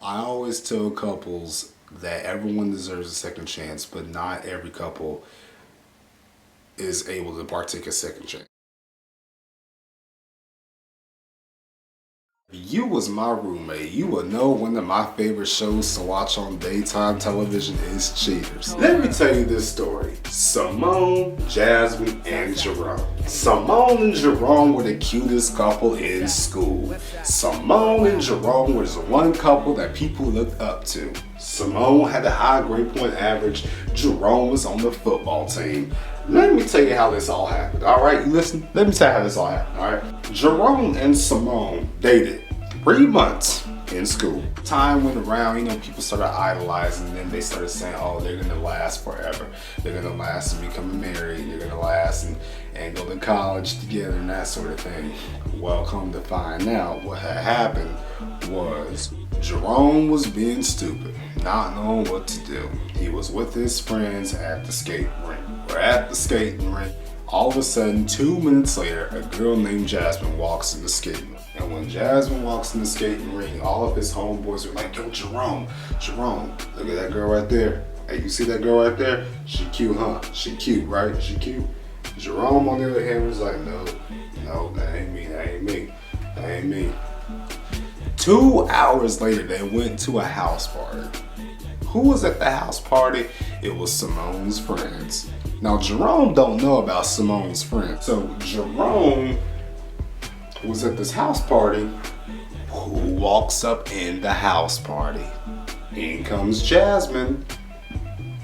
I always tell couples that everyone deserves a second chance, but not every couple is able to partake a second chance. If you was my roommate, you would know one of my favorite shows to watch on daytime television is Cheaters. Let me tell you this story. Simone, Jasmine, and Jerome. Simone and Jerome were the cutest couple in school. Simone and Jerome was the one couple that people looked up to. Simone had a high grade point average. Jerome was on the football team. Let me tell you how this all happened, alright? You listen? Let me tell you how this all happened, alright? Jerome and Simone dated 3 months in school. Time went around, people started idolizing, and then they started saying, oh, they're gonna last forever. They're gonna last and become married, they're gonna last and go to college together and that sort of thing. Well, come to find out, what had happened was Jerome was being stupid, not knowing what to do. He was with his friends at the skating rink. We're at the skating rink. All of a sudden, 2 minutes later, a girl named Jasmine walks in the skating rink. And when Jasmine walks in the skating ring, all of his homeboys are like, yo, Jerome, look at that girl right there. Hey, you see that girl right there? She cute, huh? She cute, right? She cute. Jerome, on the other hand, was like, no, that ain't me. 2 hours later, they went to a house party. Who was at the house party? It was Simone's friends. Now, Jerome don't know about Simone's friends. So Jerome was at this house party. Who walks up in the house party? In comes Jasmine.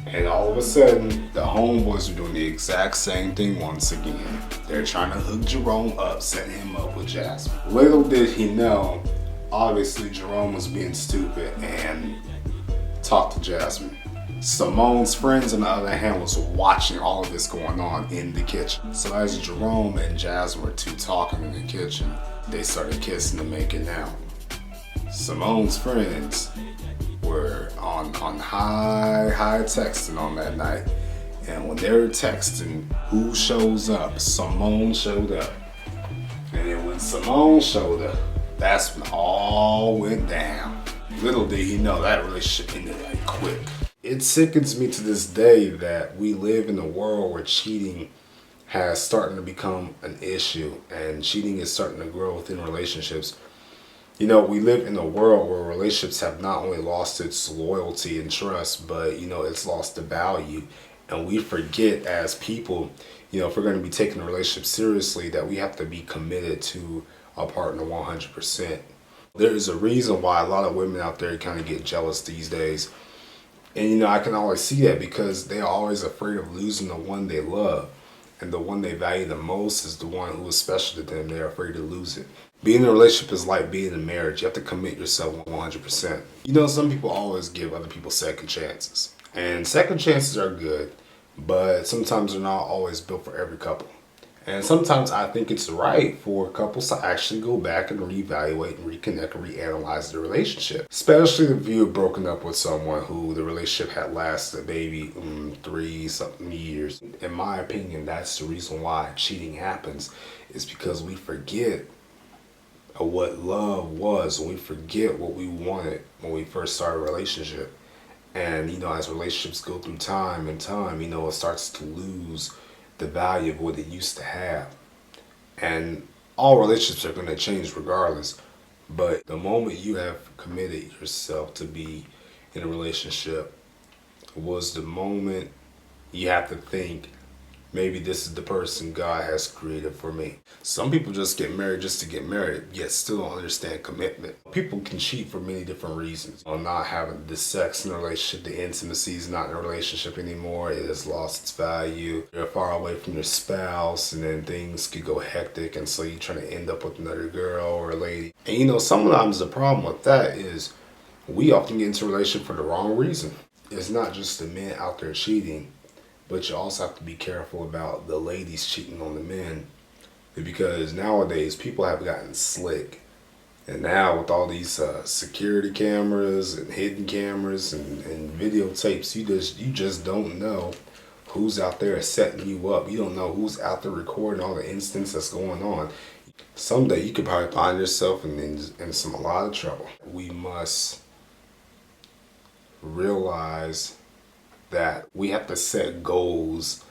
And all of a sudden, the homeboys are doing the exact same thing once again. They're trying to hook Jerome up, set him up with Jasmine. Little did he know, obviously Jerome was being stupid and talked to Jasmine. Simone's friends, on the other hand, was watching all of this going on in the kitchen. So as Jerome and Jasmine were talking in the kitchen, they started kissing and making out. Simone's friends were on high texting on that night. And when they were texting, who shows up? Simone showed up. And then when Simone showed up, that's when all went down. Little did he know that relationship ended like quick. It sickens me to this day that we live in a world where cheating has starting to become an issue and cheating is starting to grow within relationships. We live in a world where relationships have not only lost its loyalty and trust, but it's lost the value. And we forget as people, if we're going to be taking a relationship seriously, that we have to be committed to a partner 100%. There is a reason why a lot of women out there kind of get jealous these days. And I can always see that because they are always afraid of losing the one they love. And the one they value the most is the one who is special to them. They're afraid to lose it. Being in a relationship is like being in a marriage. You have to commit yourself 100%. Some people always give other people second chances. And second chances are good, but sometimes they're not always built for every couple. And sometimes I think it's right for couples to actually go back and reevaluate and reconnect and reanalyze the relationship. Especially if you've broken up with someone who the relationship had lasted maybe 3-something years. In my opinion, that's the reason why cheating happens, is because we forget what love was, and we forget what we wanted when we first started a relationship. And as relationships go through time, it starts to lose the value of what it used to have. And all relationships are going to change regardless, but the moment you have committed yourself to be in a relationship was the moment you have to think, maybe this is the person God has created for me. Some people just get married just to get married, yet still don't understand commitment. People can cheat for many different reasons. Not having the sex in a relationship, the intimacy is not in a relationship anymore, it has lost its value. You're far away from your spouse, and then things could go hectic, and so you're trying to end up with another girl or a lady. And sometimes the problem with that is we often get into a relationship for the wrong reason. It's not just the men out there cheating, but you also have to be careful about the ladies cheating on the men, because nowadays people have gotten slick. And now with all these security cameras and hidden cameras and videotapes, you just don't know who's out there setting you up. You don't know who's out there recording all the incidents that's going on. Someday you could probably find yourself in a lot of trouble. We must realize that we have to set goals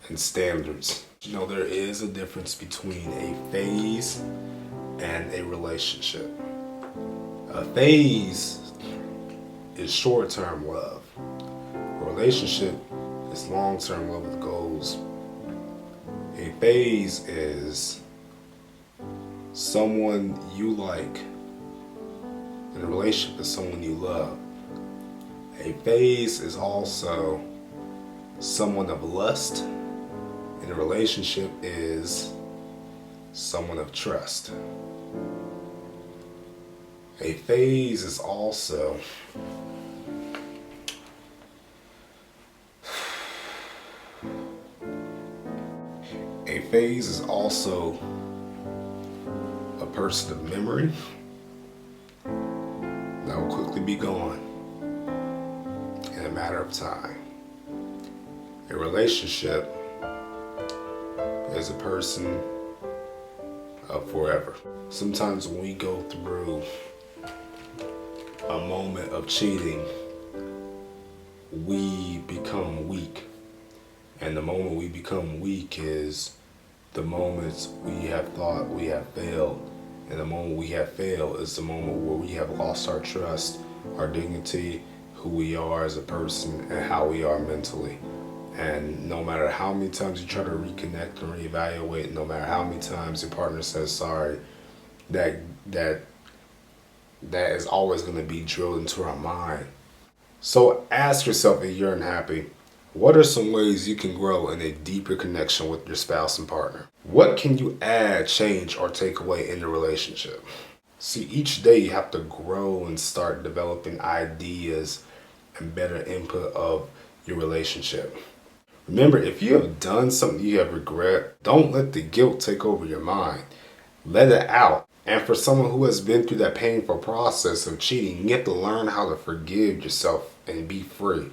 and standards. You know, there is a difference between a phase and a relationship. A phase is short-term love. A relationship is long-term love with goals. A phase is someone you like, and a relationship is someone you love. A phase is also someone of lust, and a relationship is someone of trust. A phase is also a person of memory that will quickly be gone in a matter of time. A relationship is a person of forever. Sometimes when we go through a moment of cheating, we become weak. And the moment we become weak is the moments we have thought we have failed. And the moment we have failed is the moment where we have lost our trust, our dignity, who we are as a person, and how we are mentally. And no matter how many times you try to reconnect and reevaluate, no matter how many times your partner says sorry, that is always going to be drilled into our mind. So ask yourself, if you're unhappy, what are some ways you can grow in a deeper connection with your spouse and partner? What can you add, change, or take away in the relationship? See, each day you have to grow and start developing ideas and better input of your relationship. Remember, if you have done something you have regret, don't let the guilt take over your mind. Let it out. And for someone who has been through that painful process of cheating, you have to learn how to forgive yourself and be free.